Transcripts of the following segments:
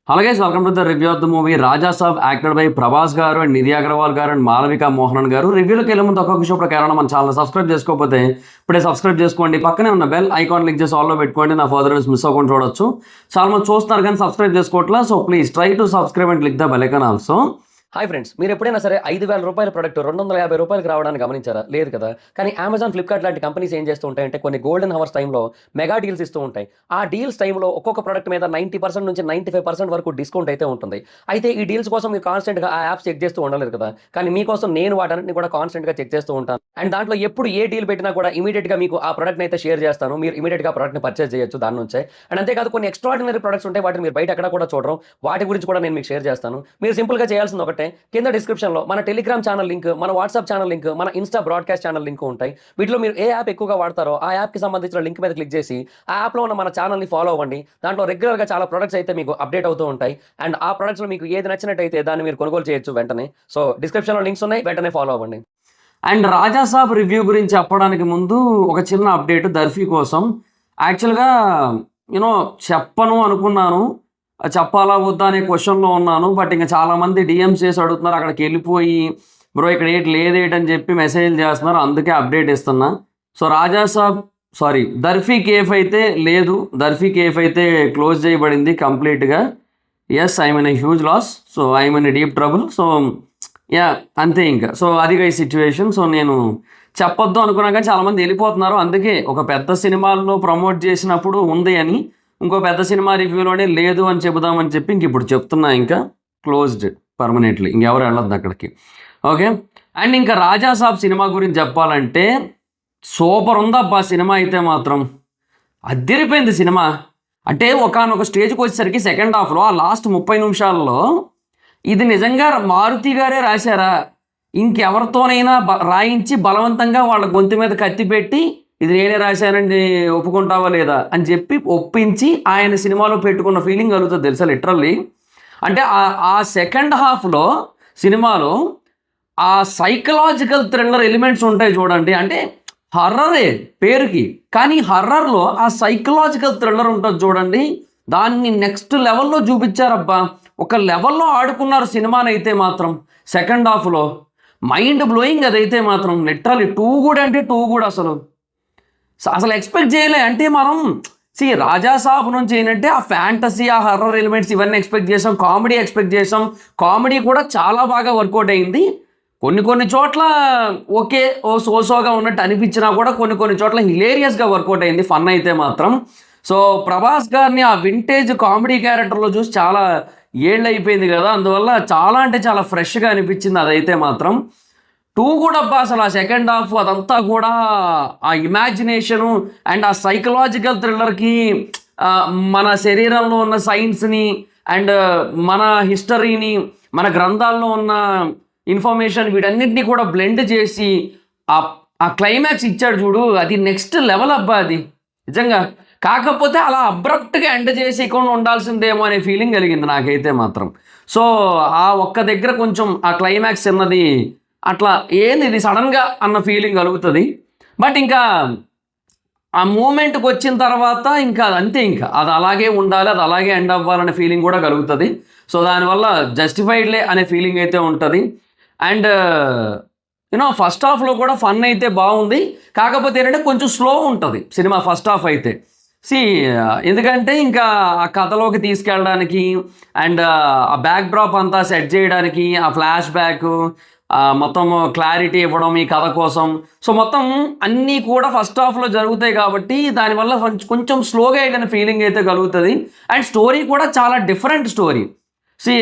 Hello guys, welcome to the review of the movie Raja Saab, acted by Prabhas గారు and Nidhi Agarwal గారు and Malavika Mohanan గారు. రివ్యూలోకి వెళ్ళే ముందు ఒక్కొక్క షో ప్రకారం మన ఛానల్ సబ్స్క్రైబ్ చేసుకోకపోతే ఇప్పుడే సబ్స్క్రైబ్ చేసుకోండి. పక్కనే ఉన్న బెల్ ఐకాన్ క్లిక్ చేసి ఆల్లో పెట్టుకోండి. నా ఫర్దర్ మిస్ అవ్వకుండా చూడొచ్చు. చాలా మంది చూస్తున్నారు కానీ సబ్స్క్రైబ్ చేసుకోవట్లా. So please try to subscribe and click the bell icon also. Hi friends, మీరు ఎప్పుడైనా సరే 5,000 రూపాయల ప్రొడక్ట్ 250 రూపాయలకి రావడానికి గమనించారా? లేదు కదా. కానీ అమెజాన్, ఫ్లిప్కార్ట్ లాంటి కంపెనీస్ ఏం చేస్తూ ఉంటాయంటే కొన్ని గోల్డెన్ హవర్స్ టైంలో మెగా డీల్స్ ఇస్తూ ఉంటాయి. ఆ డీల్స్ టైంలో ఒక్కొక్క ప్రొడక్ట్ మీద 90% నుంచి 95% వరకు డిస్కౌంట్ అయితే ఉంటుంది. అయితే ఈ డీల్స్ కోసం మీరు కాన్స్టెంట్గా ఆ యాప్స్ చెక్ చేస్తూ ఉండలేదు కదా. కానీ మీకోసం నేను వాటన్నిటిని కూడా కాన్స్టెంట్గా చెక్ చేస్తూ ఉంటాను. అండ్ దాంట్లో ఎప్పుడు ఏ డీల్ పెట్టినా కూడా ఇమీడియట్గా మీకు ఆ ప్రొడక్ట్ని అయితే షేర్ చేస్తాను. మీరు ఇమీడియట్గా ప్రొడక్ట్ని పర్చేస్ చేయొచ్చు దాని నుంచే. అండ్ అంతేకాదు కొన్ని ఎక్స్ట్రాడినరీ ప్రొడక్ట్స్ ఉంటాయి, వాటిని మీరు బయట ఎక్కడ కూడా చూడరు. వాటి గురించి కూడా నేను మీకు షేర్ చేస్తాను. మీరు సింపుల్గా చేయాల్సింది ఒకటే, కింద డిస్క్రిప్షన్లో మన టెలిగ్రామ్ ఛానల్ లింక్, మన వాట్సాప్ ఛానల్ లింక్, మన ఇన్స్టా బ్రాడ్కాస్ట్ ఛానల్ లింక్ ఉంటాయి. వీటిలో మీరు ఏ యాప్ ఎక్కువగా వాడతారో ఆ యాప్కి సంబంధించిన లింక్ మీద క్లిక్ చేసి ఆ యాప్లో ఉన్న మన ఛానల్ని ఫాలో అవ్వండి. దాంట్లో రెగ్యులర్గా చాలా ప్రొడక్ట్స్ అయితే మీకు అప్డేట్ అవుతూ ఉంటాయి. అండ్ ఆ ప్రొడక్ట్స్లో మీకు ఏది నచ్చినట్టయితే దాన్ని మీరు కొనుగోలు చేయొచ్చు వెంటనే. సో డిస్క్రిప్షన్లో లింక్స్ ఉన్నాయి, వెంటనే ఫాలో అవ్వండి. అండ్ రాజా సాబ్ రివ్యూ గురించి చెప్పడానికి ముందు ఒక చిన్న అప్డేట్ దర్ఫీ కోసం. యాక్చువల్గా చెప్పను అనుకున్నాను, చెప్పాలా వద్దా అనే క్వశ్చన్లో ఉన్నాను. బట్ ఇంకా చాలామంది డిఎమ్స్ చేసి అడుగుతున్నారు, అక్కడికి వెళ్ళిపోయి బ్రో ఇక్కడ లేదేటని చెప్పి మెసేజ్లు చేస్తున్నారు. అందుకే అప్డేట్ ఇస్తున్నా. సో రాజా సాబ్ దర్ఫీ కేఫ్ అయితే లేదు, దర్ఫీ కేఫ్ అయితే క్లోజ్ చేయబడింది కంప్లీట్గా. Yes, I mean huge loss. So I mean deep trouble. So yeah, అంతే ఇంకా. సో అదిగా ఈ సిచ్యువేషన్. సో నేను చెప్పొద్దు అనుకున్నా కానీ చాలామంది వెళ్ళిపోతున్నారు. అందుకే ఒక పెద్ద సినిమాల్లో ప్రమోట్ చేసినప్పుడు ఉంది అని, ఇంకో పెద్ద సినిమా రివ్యూలోనే లేదు అని చెబుదామని చెప్పి ఇంక ఇప్పుడు చెప్తున్నా. ఇంకా క్లోజ్డ్ పర్మనెంట్లీ, ఇంకెవరు వెళ్ళొద్దు అక్కడికి. ఓకే. అండ్ ఇంకా రాజా సాబ్ సినిమా గురించి చెప్పాలంటే సూపర్ ఉందబ్బా సినిమా అయితే మాత్రం. అదిరిపోయింది సినిమా. అంటే ఒకానొక స్టేజ్కి వచ్చేసరికి సెకండ్ హాఫ్లో ఆ లాస్ట్ 30 నిమిషాల్లో ఇది నిజంగా మారుతి గారే రాశారా, ఇంకెవరితోనైనా రాయించి బలవంతంగా వాళ్ళ గొంతు మీద కత్తి పెట్టి ఇది నేనే రాశానండి ఒప్పుకుంటావా లేదా అని చెప్పి ఒప్పించి ఆయన సినిమాలో పెట్టుకున్న ఫీలింగ్ కలుగుతుంది తెలుసా లిటరల్లీ. అంటే ఆ సెకండ్ హాఫ్లో సినిమాలో ఆ సైకలాజికల్ థ్రిల్లర్ ఎలిమెంట్స్ ఉంటాయి చూడండి. అంటే హర్రరే పేరుకి, కానీ హర్రర్లో ఆ సైకలాజికల్ థ్రిల్లర్ ఉంటుంది చూడండి, దాన్ని నెక్స్ట్ లెవెల్లో చూపించారబ్బా. ఒక లెవెల్లో ఆడుకున్నారు సినిమాని అయితే మాత్రం. సెకండ్ హాఫ్లో మైండ్ బ్లోయింగ్ అదైతే మాత్రం. లిటరల్లీ 2 కూడా అంటే 2 కూడా అసలు ఎక్స్పెక్ట్ చేయలే. అంటే మనం రాజా సాబ్ నుంచి ఏంటంటే ఆ ఫ్యాంటసీ, ఆ హర్రర్ ఎలిమెంట్స్ ఇవన్నీ ఎక్స్పెక్ట్ చేసాం, కామెడీ ఎక్స్పెక్ట్ చేసాం. కామెడీ కూడా చాలా బాగా వర్కౌట్ అయింది. కొన్ని చోట్ల ఓకే సోసోగా ఉన్నట్టు అనిపించినా కూడా కొన్ని చోట్ల హిలేరియస్గా వర్కౌట్ అయింది ఫన్ అయితే మాత్రం. సో ప్రభాస్ గారిని ఆ వింటేజ్ కామెడీ క్యారెక్టర్లో చూసి చాలా ఏళ్ళు అయిపోయింది కదా, అందువల్ల చాలా అంటే చాలా ఫ్రెష్గా అనిపించింది అదైతే మాత్రం. 2 కూడా అబ్బా అసలు ఆ సెకండ్ హాఫ్ అదంతా కూడా ఆ ఇమాజినేషను అండ్ ఆ సైకలాజికల్ థ్రిల్లర్కి మన శరీరంలో ఉన్న సైన్స్ని అండ్ మన హిస్టరీని, మన గ్రంథాల్లో ఉన్న ఇన్ఫర్మేషన్ వీటన్నిటిని కూడా బ్లెండ్ చేసి ఆ క్లైమాక్స్ ఇచ్చాడు చూడు, అది నెక్స్ట్ లెవెల్ అబ్బా అది నిజంగా. కాకపోతే అలా అబ్రప్ట్గా ఎండ్ చేసి కూడా ఉండాల్సిందేమో అనే ఫీలింగ్ కలిగింది నాకైతే మాత్రం. సో ఆ ఒక్క దగ్గర కొంచెం ఆ క్లైమాక్స్ అన్నది అట్లా ఏంది ఇది సడన్గా అన్న ఫీలింగ్ కలుగుతుంది. బట్ ఇంకా ఆ మూమెంట్కి వచ్చిన తర్వాత ఇంకా అంతే, ఇంకా అది అలాగే ఉండాలి, అది అలాగే ఎండ్ అవ్వాలనే ఫీలింగ్ కూడా కలుగుతుంది. సో దానివల్ల జస్టిఫైడ్లే అనే ఫీలింగ్ అయితే ఉంటుంది. అండ్ ఫస్ట్ హాఫ్లో కూడా ఫన్ అయితే బాగుంది. కాకపోతే ఏంటంటే కొంచెం స్లో ఉంటుంది సినిమా ఫస్ట్ హాఫ్ అయితే. ఎందుకంటే ఇంకా ఆ కథలోకి తీసుకెళ్ళడానికి అండ్ ఆ బ్యాక్ డ్రాప్ అంతా సెట్ చేయడానికి, ఆ ఫ్లాష్ బ్యాక్ మొత్తం క్లారిటీ ఇవ్వడం ఈ కథ కోసం. సో మొత్తం అన్నీ కూడా ఫస్ట్ హాఫ్లో జరుగుతాయి కాబట్టి దానివల్ల కొంచెం స్లోగా అయిన ఫీలింగ్ అయితే కలుగుతుంది. అండ్ స్టోరీ కూడా చాలా డిఫరెంట్ స్టోరీ.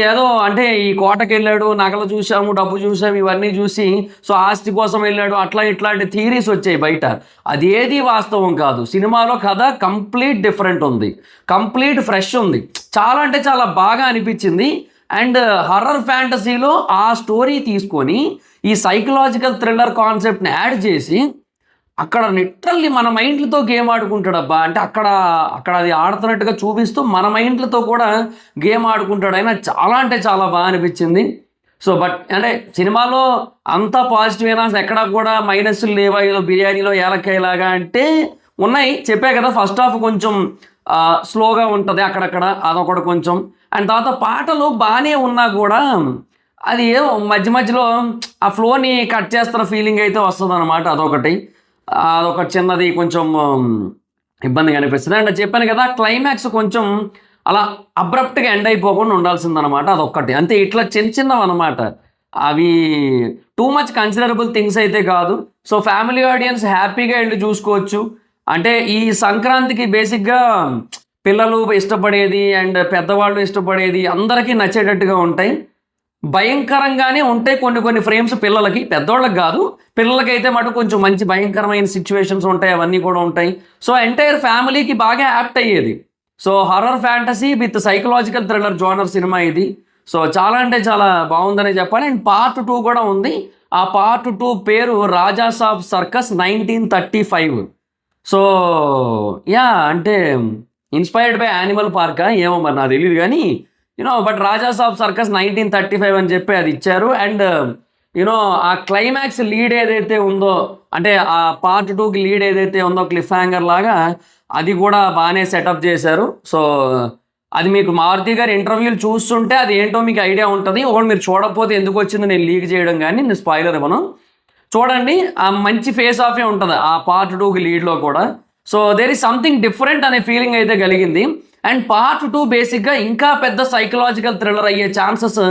ఏదో అంటే ఈ కోటకి వెళ్ళాడు, నగలు చూసాము, డబ్బు చూసాము, ఇవన్నీ చూసి సో ఆస్తి కోసం వెళ్ళాడు, అట్లా ఇట్లాంటి థీరీస్ వచ్చాయి బయట. అది ఏది వాస్తవం కాదు. సినిమాలో కథ కంప్లీట్ డిఫరెంట్ ఉంది, కంప్లీట్ ఫ్రెష్ ఉంది. చాలా అంటే చాలా బాగా అనిపించింది. అండ్ హర్రర్ ఫ్యాంటసీలో ఆ స్టోరీ తీసుకొని ఈ సైకలాజికల్ థ్రిల్లర్ కాన్సెప్ట్ని యాడ్ చేసి అక్కడ లిటరల్లీ మన మైండ్లతో గేమ్ ఆడుకుంటాడబ్బా. అంటే అక్కడ అది ఆడుతున్నట్టుగా చూపిస్తూ మన మైండ్లతో కూడా గేమ్ ఆడుకుంటాడు. అయినా చాలా అంటే చాలా బాగా అనిపించింది. సో బట్ అంటే సినిమాలో అంతా పాజిటివేనా, ఎక్కడా కూడా మైనస్లు లేవా, ఏదో బిర్యానీలో ఏలక్కాయలాగా అంటే ఉన్నాయి. చెప్పా కదా ఫస్ట్ హాఫ్ కొంచెం స్లోగా ఉంటుంది అక్కడక్కడ, అదొకటి కొంచెం. అండ్ తర్వాత పాటలు బాగానే ఉన్నా కూడా అది మధ్య మధ్యలో ఆ ఫ్లోని కట్ చేస్తున్న ఫీలింగ్ అయితే వస్తుంది అనమాట. అదొక చిన్నది కొంచెం ఇబ్బందిగా అనిపిస్తుంది. అండ్ చెప్పాను కదా, క్లైమాక్స్ కొంచెం అలా అబ్రప్ట్గా ఎండ్ అయిపోకుండా ఉండాల్సిందనమాట. అదొక్కటి అంతే. ఇట్లా చిన్నవి అనమాట, అవి టూ మచ్ కన్సిడరబుల్ థింగ్స్ అయితే కాదు. సో ఫ్యామిలీ ఆడియన్స్ హ్యాపీగా వెళ్ళి చూసుకోవచ్చు. అంటే ఈ సంక్రాంతికి బేసిక్గా పిల్లలు ఇష్టపడేది అండ్ పెద్దవాళ్ళు ఇష్టపడేది అందరికీ నచ్చేటట్టుగా ఉంటాయి. భయంకరంగానే ఉంటాయి కొన్ని ఫ్రేమ్స్ పిల్లలకి, పెద్దవాళ్ళకి కాదు. పిల్లలకైతే మటు కొంచెం మంచి భయంకరమైన సిచ్యువేషన్స్ ఉంటాయి, అవన్నీ కూడా ఉంటాయి. సో ఎంటైర్ ఫ్యామిలీకి బాగా యాప్ట్ అయ్యేది. So horror fantasy with psychological thriller genre cinema ఇది. సో చాలా అంటే చాలా బాగుందనే చెప్పాలి. అండ్ పార్ట్ 2 కూడా ఉంది. ఆ పార్ట్ 2 పేరు రాజాసాబ్ సర్కస్ 1935. సో యా, అంటే ఇన్స్పైర్డ్ బై యానిమల్ పార్కా ఏమో మరి నాకు తెలియదు కానీ బట్ రాజాసాబ్ సర్కస్ 1935 అని చెప్పి అది ఇచ్చారు. అండ్ ఆ క్లైమాక్స్ లీడ్ ఏదైతే ఉందో, అంటే ఆ పార్ట్ 2కి లీడ్ ఏదైతే ఉందో క్లిఫ్ హ్యాంగర్ లాగా, అది కూడా బాగానే సెటప్ చేశారు. సో అది మీకు మారుతి గారి ఇంటర్వ్యూలు చూస్తుంటే అది ఏంటో మీకు ఐడియా ఉంటుంది. ఒకటి మీరు చూడకపోతే ఎందుకు వచ్చింది నేను లీక్ చేయడం, కానీ నేను స్పాయిలర్ ఇవ్వను. చూడండి, ఆ మంచి ఫేస్ ఆఫే ఉంటుంది ఆ పార్ట్ 2కి లీడ్లో కూడా. So there is something different అనే ఫీలింగ్ అయితే కలిగింది. అండ్ పార్ట్ 2 బేసిక్గా ఇంకా పెద్ద సైకలాజికల్ థ్రిల్లర్ అయ్యే ఛాన్సెస్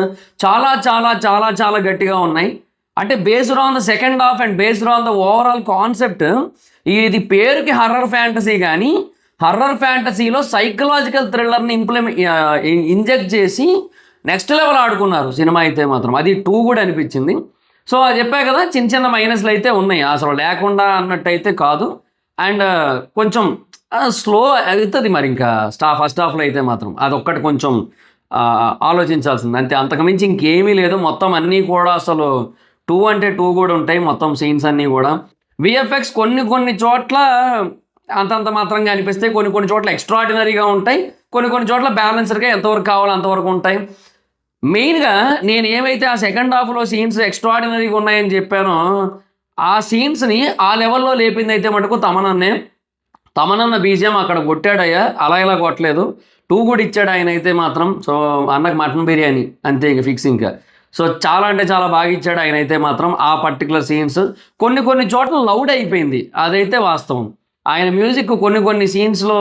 చాలా చాలా చాలా చాలా గట్టిగా ఉన్నాయి. అంటే based on the second half and based on the overall concept, ఇది పేరుకి హర్రర్ ఫ్యాంటసీ, కానీ హర్రర్ ఫ్యాంటసీలో సైకలాజికల్ థ్రిల్లర్ని ఇంజెక్ట్ చేసి నెక్స్ట్ లెవెల్ ఆడుకున్నారు సినిమా అయితే మాత్రం. అది 2 కూడా అనిపించింది. సో అది చెప్పా కదా, చిన్న మైనస్లు అయితే ఉన్నాయి, అసలు లేకుండా అన్నట్టయితే కాదు. అండ్ కొంచెం స్లో అవుతుంది మరి ఇంకా ఫస్ట్ హాఫ్లో అయితే మాత్రం అదొక్కటి కొంచెం ఆలోచించాల్సింది అంతే. అంతకుమించి ఇంకేమీ లేదు. మొత్తం అన్నీ కూడా అసలు 2 అంటే 2 కూడా ఉంటాయి మొత్తం సీన్స్ అన్నీ కూడా. విఎఫ్ఎక్స్ కొన్ని చోట్ల అంతంత మాత్రంగా అనిపిస్తాయి, కొన్ని చోట్ల ఎక్స్ట్రాడినరీగా ఉంటాయి, కొన్ని చోట్ల బ్యాలెన్స్డ్గా ఎంతవరకు కావాలో అంతవరకు ఉంటాయి. మెయిన్గా నేను ఏమైతే ఆ సెకండ్ హాఫ్లో సీన్స్ ఎక్స్ట్రాడినరీగా ఉన్నాయని చెప్పానో, ఆ సీన్స్ని ఆ లెవెల్లో లేపింది అయితే మటుకు తమనన్న బీజిఎం అక్కడ కొట్టాడయ్యా, అలా ఇలా కొట్టలేదు. 2 కూడా ఇచ్చాడు ఆయన అయితే మాత్రం. సో అన్నకు మటన్ బిర్యానీ అంతే ఇక ఫిక్స్ ఇంకా. సో చాలా అంటే చాలా బాగా ఇచ్చాడు ఆయన అయితే మాత్రం. ఆ పర్టికులర్ సీన్స్ కొన్ని చోట్ల లౌడ్ అయిపోయింది, అదైతే వాస్తవం. ఆయన మ్యూజిక్ కొన్ని సీన్స్లో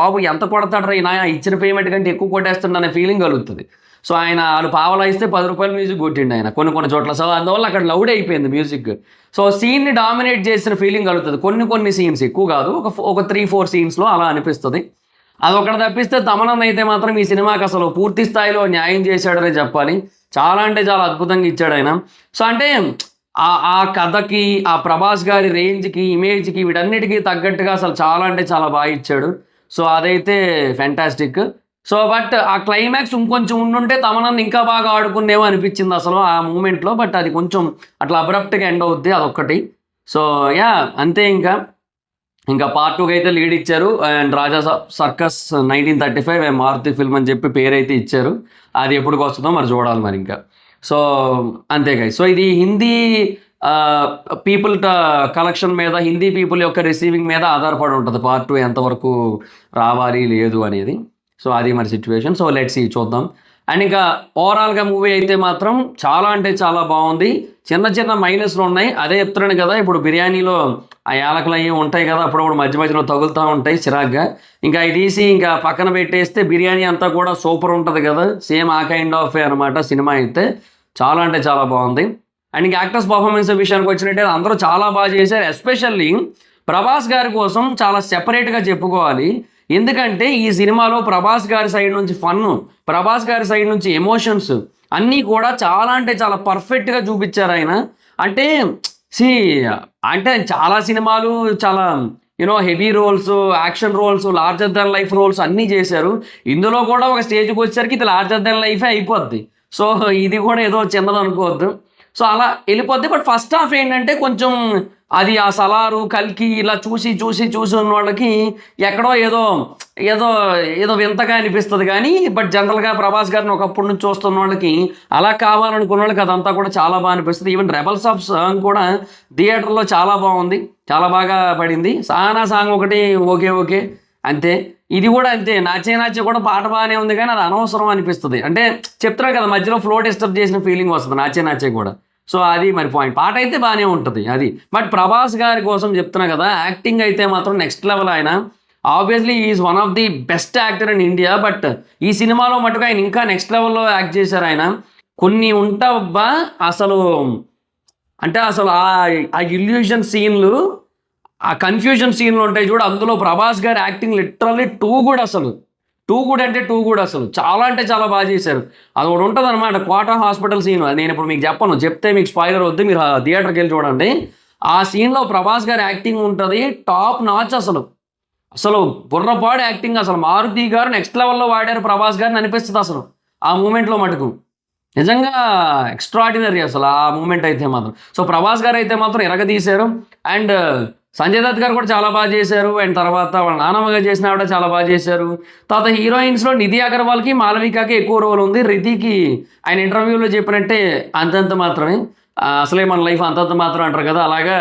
బాబు ఎంత కొడతాడు ఈయన, ఇచ్చిన పేమెంట్ కంటే ఎక్కువ కొట్టేస్తుండ అనే ఫీలింగ్ కలుగుతుంది. సో వాళ్ళు పావలా ఇస్తే 10 రూపాయలు మ్యూజిక్ కొట్టిండు ఆయన కొన్ని చోట్ల. సో అందువల్ల అక్కడ లౌడ్ అయిపోయింది మ్యూజిక్. సో సీన్ని డామినేట్ చేసిన ఫీలింగ్ కలుగుతుంది. కొన్ని సీన్స్, ఎక్కువ కాదు, ఒక 3-4 సీన్స్లో అలా అనిపిస్తుంది. అదొకటి తప్పిస్తే తమనన్న అయితే మాత్రం ఈ సినిమాకి అసలు పూర్తి స్థాయిలో న్యాయం చేశాడనే చెప్పాలి. చాలా అంటే చాలా అద్భుతంగా ఇచ్చాడు ఆయన. సో అంటే ఆ కథకి, ఆ ప్రభాస్ గారి రేంజ్కి, ఇమేజ్కి, వీటన్నిటికీ తగ్గట్టుగా అసలు చాలా అంటే చాలా బాగా ఇచ్చాడు. సో అదైతే ఫ్యాంటాస్టిక్. సో బట్ ఆ క్లైమాక్స్ ఇంకొంచెం ఉండుంటే తమనన్న ఇంకా బాగా ఆడుకునేమో అనిపించింది అసలు ఆ మూమెంట్లో. బట్ అది కొంచెం అట్లా అబ్రప్ట్గా ఎండ్ అవుద్ది, అదొక్కటి. సో యా అంతే. ఇంకా పార్ట్ 2కి అయితే లీడ్ ఇచ్చారు. And Raja circus 1935 Maruti film అని చెప్పి పేరైతే ఇచ్చారు. అది ఎప్పటికి వస్తుందో మరి చూడాలి మరి ఇంకా. సో అంతే గైస్. సో ఇది హిందీ పీపుల్ కలెక్షన్ మీద, హిందీ పీపుల్ యొక్క రిసీవింగ్ మీద ఆధారపడి ఉంటుంది పార్ట్ 2 ఎంతవరకు రావాలి లేదు అనేది. సో అది మరి సిచ్యువేషన్. సో లెట్స్ సీ, చూద్దాం. అండ్ ఇంకా ఓవరాల్గా మూవీ అయితే మాత్రం చాలా అంటే చాలా బాగుంది. చిన్న మైనస్లు ఉన్నాయి, అదే చెప్తున్నాను కదా. ఇప్పుడు బిర్యానీలో ఆ యాలకులు అవి ఉంటాయి కదా, అప్పుడప్పుడు మధ్యలో తగులుతూ ఉంటాయి చిరాగ్గా. ఇంకా అవి తీసి ఇంకా పక్కన పెట్టేస్తే బిర్యానీ అంతా కూడా సూపర్ ఉంటుంది కదా. సేమ్ ఆ కైండ్ ఆఫ్ అనమాట సినిమా అయితే. చాలా అంటే చాలా బాగుంది. అండ్ ఇంకా యాక్టర్స్ పర్ఫార్మెన్స్ విషయానికి వచ్చినట్టే అందరూ చాలా బాగా చేశారు. ఎస్పెషల్లీ ప్రభాస్ గారి కోసం చాలా సెపరేట్గా చెప్పుకోవాలి. ఎందుకంటే ఈ సినిమాలో ప్రభాస్ గారి సైడ్ నుంచి ఫన్ను, ప్రభాస్ గారి సైడ్ నుంచి ఎమోషన్స్ అన్నీ కూడా చాలా అంటే చాలా పర్ఫెక్ట్గా చూపించారు ఆయన. అంటే చాలా సినిమాలు చాలా heavy roles, action roles, larger than life roles అన్నీ చేశారు. ఇందులో కూడా ఒక స్టేజ్కి వచ్చేసరికి ఇది లార్జర్ దెన్ లైఫే అయిపోద్ది. సో ఇది కూడా ఏదో చిన్నది అనుకోవద్దు. సో అలా వెళ్ళిపోద్ది. బట్ ఫస్ట్ హాఫ్ ఏంటంటే కొంచెం అది ఆ సలారు, కల్కి ఇలా చూసి ఉన్న వాళ్ళకి ఎక్కడో ఏదో వింతగా అనిపిస్తుంది. కానీ బట్ జనరల్గా ప్రభాస్ గారిని ఒకప్పటి నుంచి చూస్తున్న వాళ్ళకి, అలా కావాలనుకున్న వాళ్ళకి అదంతా కూడా చాలా బాగా అనిపిస్తుంది. ఈవెన్ రెబల్ సాబ్ సాంగ్ కూడా థియేటర్లో చాలా బాగుంది, చాలా బాగా పడింది. సానా సాంగ్ ఒకటి ఓకే అంతే. ఇది కూడా అంతే, నాచే నాచే కూడా పాట బాగానే ఉంది కానీ అది అనవసరం అనిపిస్తుంది. అంటే చెప్తున్నా కదా, మధ్యలో ఫ్లో డిస్టర్బ్ చేసిన ఫీలింగ్ వస్తుంది నాచే నాచే కూడా. సో అది మరి పాయింట్. పాట అయితే బాగానే ఉంటుంది అది. బట్ ప్రభాస్ గారి కోసం చెప్తున్నా కదా, యాక్టింగ్ అయితే మాత్రం నెక్స్ట్ లెవెల్. ఆయన obviously is one of the best actor in India. But ఈ సినిమాలో మటుకు ఆయన ఇంకా నెక్స్ట్ లెవెల్లో యాక్ట్ చేశారు. ఆయన కొన్ని ఉంటావబ్బా అసలు, అంటే అసలు ఆ ఇల్యూషన్ సీన్లు, ఆ కన్ఫ్యూజన్ సీన్లు ఉంటాయి చూడు, అందులో ప్రభాస్ గారి యాక్టింగ్ లిటరల్లీ టూ గుడ్ అసలు చాలా అంటే చాలా బాగా చేశారు. అది ఒకటి ఉంటుంది అనమాట, కోటా హాస్పిటల్ సీన్. అది నేను ఇప్పుడు మీకు చెప్పను, చెప్తే మీకు స్పాయిలర్ వద్దు, మీరు థియేటర్కి వెళ్ళి చూడండి. ఆ సీన్లో ప్రభాస్ గారి యాక్టింగ్ ఉంటుంది టాప్ నాచ్. అసలు బుర్రపాడు యాక్టింగ్. అసలు మారుతి గారు నెక్స్ట్ లెవెల్లో వాడారు ప్రభాస్ గారిని అనిపిస్తుంది అసలు ఆ మూమెంట్లో మటుకు. నిజంగా ఎక్స్ట్రాడినరీ అసలు ఆ మూమెంట్ అయితే మాత్రం. సో ప్రభాస్ గారు అయితే మాత్రం ఎరగదీశారు. అండ్ సంజయ్ దత్ గారు కూడా చాలా బాగా చేశారు. అండ్ తర్వాత వాళ్ళ నానమ్మగా చేసిన ఆవిడ చాలా బాగా చేశారు. తర్వాత హీరోయిన్స్లో నిధి అగర్వాల్కి, మాలవికకి ఎక్కువ రోల్ ఉంది. రితికి ఆయన ఇంటర్వ్యూలో చెప్పినట్టే అంతంత మాత్రమే. అసలే మన లైఫ్ అంతంత మాత్రం అంటారు కదా, అలాగా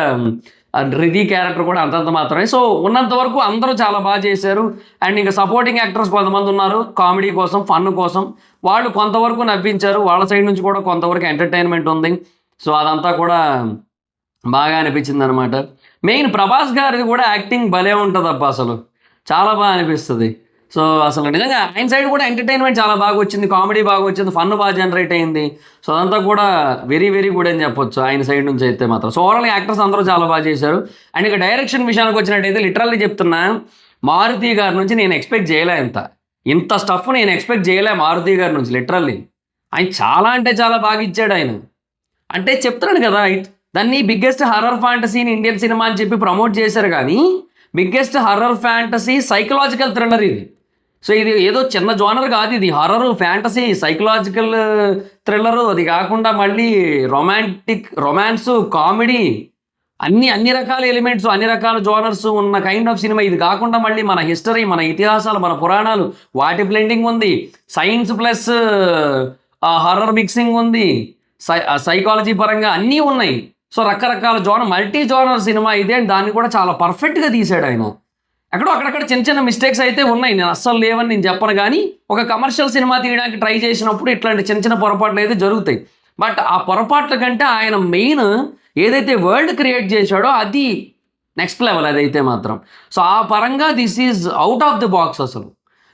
రిధి క్యారెక్టర్ కూడా అంతంత మాత్రమే. సో ఉన్నంత వరకు అందరూ చాలా బాగా చేశారు. అండ్ ఇంకా సపోర్టింగ్ యాక్టర్స్ కొంతమంది ఉన్నారు కామెడీ కోసం, ఫన్ కోసం. వాళ్ళు కొంతవరకు నవ్వించారు. వాళ్ళ సైడ్ నుంచి కూడా కొంతవరకు ఎంటర్టైన్మెంట్ ఉంది. సో అదంతా కూడా బాగా అనిపించింది అనమాట. మెయిన్ ప్రభాస్ గారిది కూడా యాక్టింగ్ భలే ఉంటుంది అబ్బా, అసలు చాలా బాగా అనిపిస్తుంది. సో అసలు నిజంగా ఆయన సైడ్ కూడా ఎంటర్టైన్మెంట్ చాలా బాగా వచ్చింది, కామెడీ బాగా వచ్చింది, ఫన్ బాగా జనరేట్ అయింది. సో అదంతా కూడా వెరీ వెరీ గుడ్ అని చెప్పొచ్చు ఆయన సైడ్ నుంచి అయితే మాత్రం. సో ఓవరాల్ యాక్టర్స్ అందరూ చాలా బాగా చేశారు. అండ్ ఇక డైరెక్షన్ విషయానికి వచ్చినట్టయితే లిటరల్లీ చెప్తున్నా, మారుతి గారి నుంచి నేను ఎక్స్పెక్ట్ చేయలే ఇంత స్టఫ్ నేను ఎక్స్పెక్ట్ చేయలే మారుతి గారి నుంచి. లిటరల్లీ ఆయన చాలా అంటే చాలా బాగా ఇచ్చాడు ఆయన. అంటే చెప్తున్నాడు కదా, దాన్ని biggest horror fantasy in Indian cinema అని చెప్పి ప్రమోట్ చేశారు. కానీ biggest horror fantasy psychological thriller ఇది. సో ఇది ఏదో చిన్న జోనర్ కాదు, ఇది హర్రర్ ఫ్యాంటసీ సైకలాజికల్ థ్రిల్లరు. అది కాకుండా మళ్ళీ రొమాన్స్, కామెడీ, అన్ని రకాల ఎలిమెంట్స్, అన్ని రకాల జోనర్స్ ఉన్న కైండ్ ఆఫ్ సినిమా. ఇది కాకుండా మళ్ళీ మన హిస్టరీ, మన ఇతిహాసాలు, మన పురాణాలు, వాటి బ్లెండింగ్ ఉంది. సైన్స్ ప్లస్ హర్రర్ మిక్సింగ్ ఉంది. సైకాలజీ పరంగా అన్నీ ఉన్నాయి. సో రకరకాల మల్టీ జోనర్ సినిమా ఇదే. దాన్ని కూడా చాలా పర్ఫెక్ట్గా తీసాడు ఆయన. ఎక్కడో అక్కడక్కడ చిన్న చిన్న మిస్టేక్స్ అయితే ఉన్నాయి, నేను అస్సలు లేవని నేను చెప్పను. కానీ ఒక కమర్షియల్ సినిమా తీయడానికి ట్రై చేసినప్పుడు ఇట్లాంటి చిన్న చిన్న పొరపాట్లు అయితే జరుగుతాయి. బట్ ఆ పొరపాట్ల కంటే ఆయన మెయిన్ ఏదైతే వరల్డ్ క్రియేట్ చేశాడో అది నెక్స్ట్ లెవెల్ అదైతే మాత్రం. సో ఆ పరంగా this is out of the box. అసలు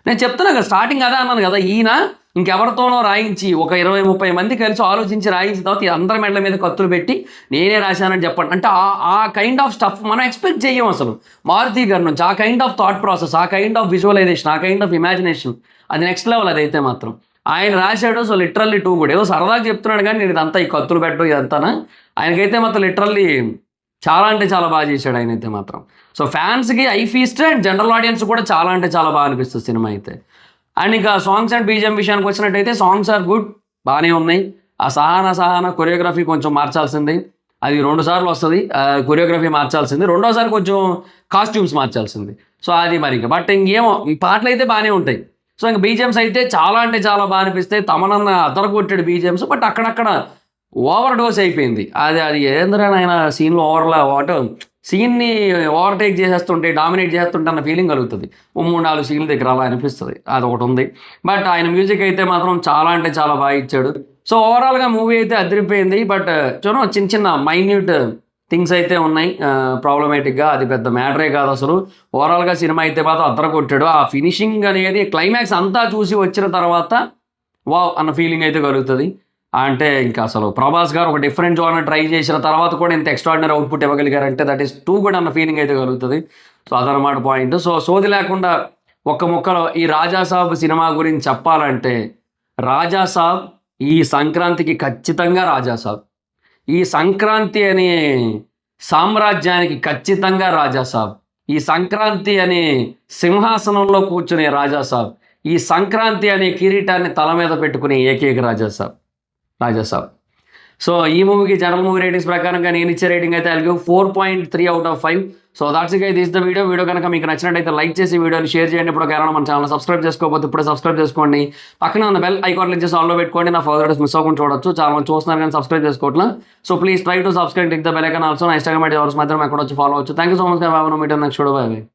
నేను చెప్తున్నా కదా, స్టార్టింగ్ అదే అన్నాను కదా, ఈయన ఇంకెవరితోనో రాయించి ఒక 20-30 మంది కలిసి ఆలోచించి రాయించిన తర్వాత అందరి మెడల మీద కత్తులు పెట్టి నేనే రాశానని చెప్పండి అంటే ఆ కైండ్ ఆఫ్ స్టఫ్ మనం ఎక్స్పెక్ట్ చేయం అసలు మారుతి గారి నుంచి. ఆ కైండ్ ఆఫ్ థాట్ ప్రాసెస్, ఆ కైండ్ ఆఫ్ విజువలైజేషన్, ఆ కైండ్ ఆఫ్ ఇమాజినేషన్, అది నెక్స్ట్ లెవెల్ అదైతే మాత్రం. ఆయన రాశాడు. So literally too good. ఏదో సరదాగా చెప్తున్నాడు కానీ నేను ఇదంతా ఈ కత్తులు పెట్టడం ఇదంతానా, ఆయనకైతే మాత్రం లిటరల్లీ చాలా అంటే చాలా బాగా చేశాడు ఆయన అయితే మాత్రం. సో ఫ్యాన్స్కి I feast and general audience కూడా చాలా అంటే చాలా బాగా అనిపిస్తుంది సినిమా అయితే. అండ్ ఇంకా సాంగ్స్ అండ్ బీజిఎం విషయానికి వచ్చినట్టయితే సాంగ్స్ ఆర్ గుడ్, బాగానే ఉన్నాయి. ఆ సహానా కొరియోగ్రఫీ కొంచెం మార్చాల్సింది, అది 2 సార్లు వస్తుంది. కొరియోగ్రఫీ మార్చాల్సింది, 2వ సారి కొంచెం కాస్ట్యూమ్స్ మార్చాల్సింది. సో అది మరి ఇంకా బట్ ఇంకేమో పాటలు అయితే బాగానే ఉంటాయి. సో ఇంకా బీజిఎమ్స్ అయితే చాలా అంటే చాలా బాగా అనిపిస్తాయి. తమనన్న అదరగొట్టాడు బీజిఎమ్స్, బట్ అక్కడక్కడ ఓవర్ డోస్ అయిపోయింది. అది ఏంద్రా ఆయన సీన్లో సీన్ని ఓవర్టేక్ చేసేస్తుంటే, డామినేట్ చేస్తుంటే అన్న ఫీలింగ్ కలుగుతుంది. 3-4 సీన్ల దగ్గర అలా అనిపిస్తుంది, అది ఒకటి ఉంది. బట్ ఆయన మ్యూజిక్ అయితే మాత్రం చాలా అంటే చాలా బాగా ఇచ్చాడు. సో ఓవరాల్గా మూవీ అయితే అదిరిపోయింది. బట్ చిన్న చిన్న మైన్యూట్ థింగ్స్ అయితే ఉన్నాయి ప్రాబ్లమేటిక్గా, అది పెద్ద మ్యాటరే కాదు అసలు. ఓవరాల్గా సినిమా అయితే మాత్రం అదరగొట్టాడు. ఆ ఫినిషింగ్ అనేది క్లైమాక్స్ అంతా చూసి వచ్చిన తర్వాత వావ్ అన్న ఫీలింగ్ అయితే కలుగుతుంది. అంటే ఇంకా అసలు ప్రభాస్ గారు ఒక డిఫరెంట్ జోనర్ ట్రై చేసిన తర్వాత కూడా ఇంత ఎక్స్ట్రాడినరీ అవుట్పుట్ ఇవ్వగలిగారంటే దట్ ఈస్ టూ గుడ్ అన్న ఫీలింగ్ అయితే కలుగుతుంది. సో అదనమాట పాయింట్. సో సోది లేకుండా ఒక్క ముక్కలో ఈ రాజాసాబ్ సినిమా గురించి చెప్పాలంటే, రాజాసాబ్ ఈ సంక్రాంతికి ఖచ్చితంగా రాజాసాబ్, ఈ సంక్రాంతి అనే సామ్రాజ్యానికి ఖచ్చితంగా రాజాసాబ్, ఈ సంక్రాంతి అనే సింహాసనంలో కూర్చునే రాజాసాబ్, ఈ సంక్రాంతి అనే కిరీటాన్ని తల మీద పెట్టుకునే ఏకైక రాజాసాబ్. సో ఈ మూవీకి జనరల్ మూవీ రేటింగ్స్ ప్రకారంగా నేను ఇచ్చే రేటింగ్ అయితే అలాగే 4.3 out of 5. So that's it this the video కనుక మీకు నచ్చినట్టయితే లైక్ చేసి వీడియోని షేర్ చేయండి. ఇప్పుడు కేవలం మన ఛానల్ సబ్స్క్రైబ్ చేసుకోకపోతే ఇప్పుడే సబ్స్క్రైబ్ చేసుకోండి. పక్కన ఉన్న బెల్ ఐకాన్ క్లిక్ చేసి ఆన్లో పెట్టుకోండి. నా ఫర్దర్ వీడియోస్ మిస్ అవ్వకుండా చూడొచ్చు. చాలా మంది చూస్తున్నారు కానీ సబ్స్క్రైబ్ చేసుకోవట్లేదు. So please try to subscribe, click the bell icon also. నా ఇన్స్టాగ్రామ్ ఐడి మాత్రం అక్కడ వచ్చి ఫాలో అవచ్చు. Thank you so much. Meet next video. By.